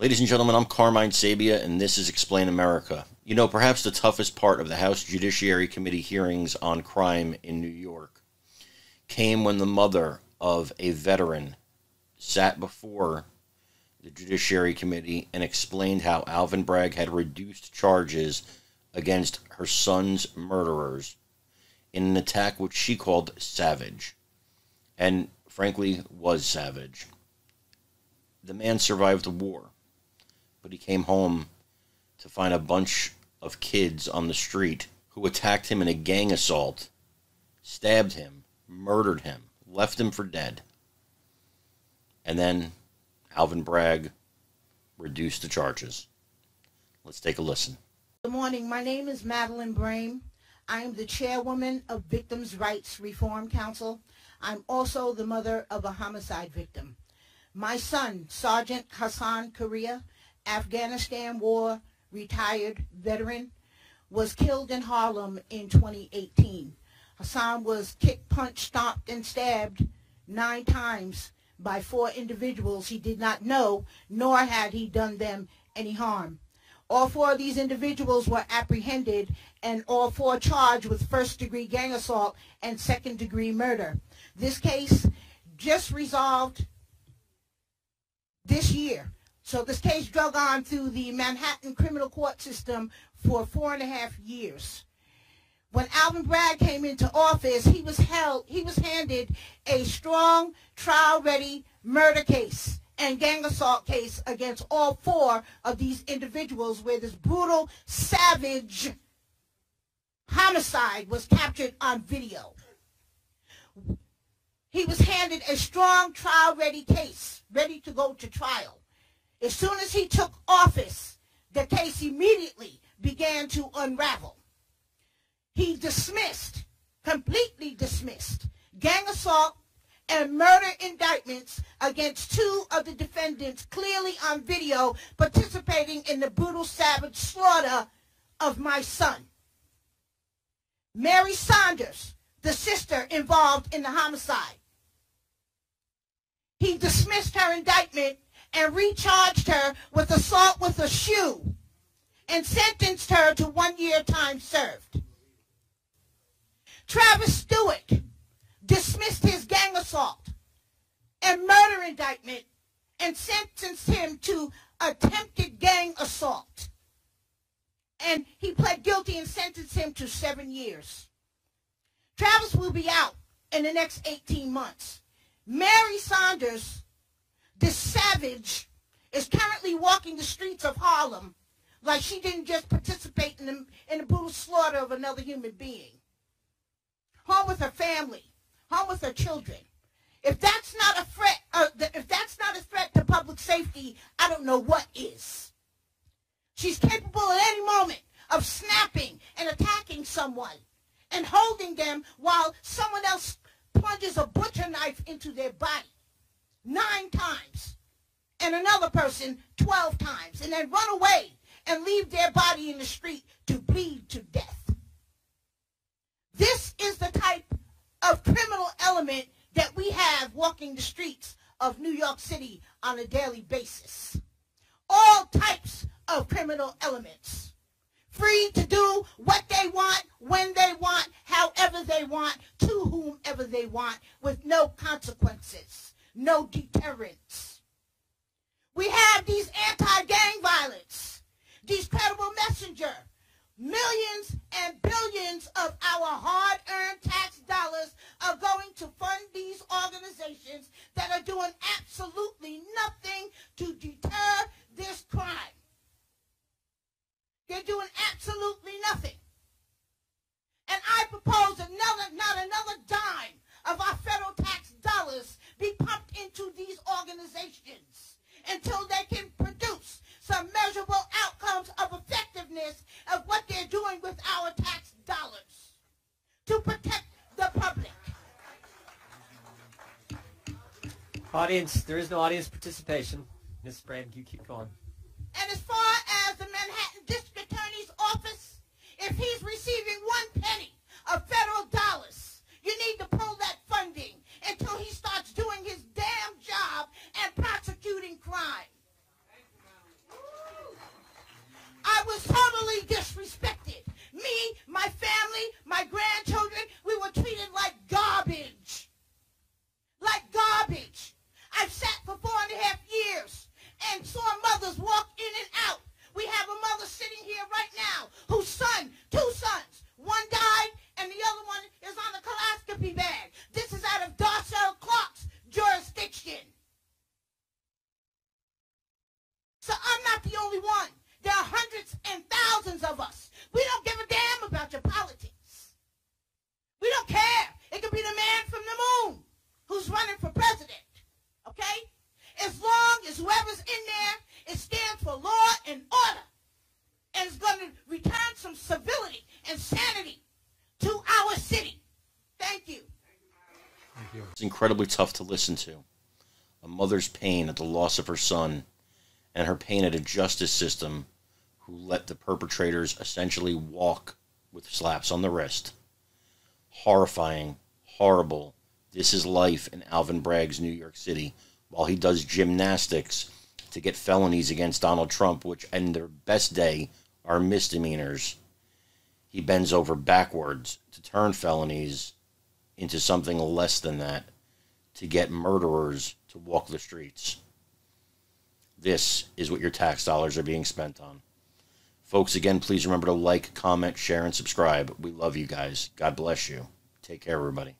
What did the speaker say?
Ladies and gentlemen, I'm Carmine Sabia, and this is Explain America. You know, perhaps the toughest part of the House Judiciary Committee hearings on crime in New York came when the mother of a veteran sat before the Judiciary Committee and explained how Alvin Bragg had reduced charges against her son's murderers in an attack which she called savage, and frankly was savage. The man survived the war, but he came home to find a bunch of kids on the street who attacked him in a gang assault, stabbed him, murdered him, left him for dead. And then Alvin Bragg reduced the charges. Let's take a listen. Good morning. My name is Madeline Braum. I am the chairwoman of Victims' Rights Reform Council. I'm also the mother of a homicide victim. My son, Sergeant Hassan Korea, Afghanistan War retired veteran, was killed in Harlem in 2018. Hassan was kicked, punched, stomped, and stabbed 9 times by 4 individuals he did not know, nor had he done them any harm. All 4 of these individuals were apprehended, and all 4 charged with first-degree gang assault and second-degree murder. This case just resolved this year. So this case drug on through the Manhattan criminal court system for 4.5 years. When Alvin Bragg came into office, he was handed a strong, trial-ready murder case and gang assault case against all 4 of these individuals, where this brutal, savage homicide was captured on video. He was handed a strong, trial-ready case, ready to go to trial. As soon as he took office, the case immediately began to unravel. He dismissed, completely dismissed, gang assault and murder indictments against 2 of the defendants clearly on video participating in the brutal, savage slaughter of my son. Mary Saunders, the sister involved in the homicide. He dismissed her indictment and recharged her with assault with a shoe and sentenced her to 1 year time served. Travis Stewart dismissed his gang assault and murder indictment and sentenced him to attempted gang assault. And he pled guilty and sentenced him to 7 years. Travis will be out in the next 18 months. Mary Saunders, this savage, is currently walking the streets of Harlem like she didn't just participate in the brutal slaughter of another human being. Home with her family, home with her children. If that's not a threat to public safety, I don't know what is. She's capable at any moment of snapping and attacking someone and holding them while someone else plunges a butcher knife into their body 9 times, and another person 12 times, and then run away and leave their body in the street to bleed to death. This is the type of criminal element that we have walking the streets of New York City on a daily basis. All types of criminal elements. Free to do what they want, when they want, however they want, to whomever they want, with no consequences, no deterrence. We have these anti-gang violence, these credible messenger. Millions and billions of our hard-earned tax dollars are going to fund these organizations that are doing absolutely nothing to deter this crime. They're doing absolutely nothing. And I propose not another dime of our federal tax dollars be pumped into these organizations until they can produce some measurable outcomes of effectiveness of what they're doing with our tax dollars to protect the public. Audience, there is no audience participation. Ms. Braum, you keep going. And as far as the Manhattan District Attorney's Office, if he's receiving 1 penny of federal dollars, you need to pull that funding until he starts doing his damn job and prosecuting crime. So I'm not the only one. There are hundreds and thousands of us. We don't give a damn about your politics. We don't care. It could be the man from the moon who's running for president. Okay? As long as whoever's in there is stands for law and order and is going to return some civility and sanity to our city. Thank you. Thank you. It's incredibly tough to listen to. A mother's pain at the loss of her son and her pain at a justice system who let the perpetrators essentially walk with slaps on the wrist. Horrifying, horrible. This is life in Alvin Bragg's New York City while he does gymnastics to get felonies against Donald Trump, which in their best day are misdemeanors. He bends over backwards to turn felonies into something less than that, to get murderers to walk the streets. This is what your tax dollars are being spent on. Folks, again, please remember to like, comment, share, and subscribe. We love you guys. God bless you. Take care, everybody.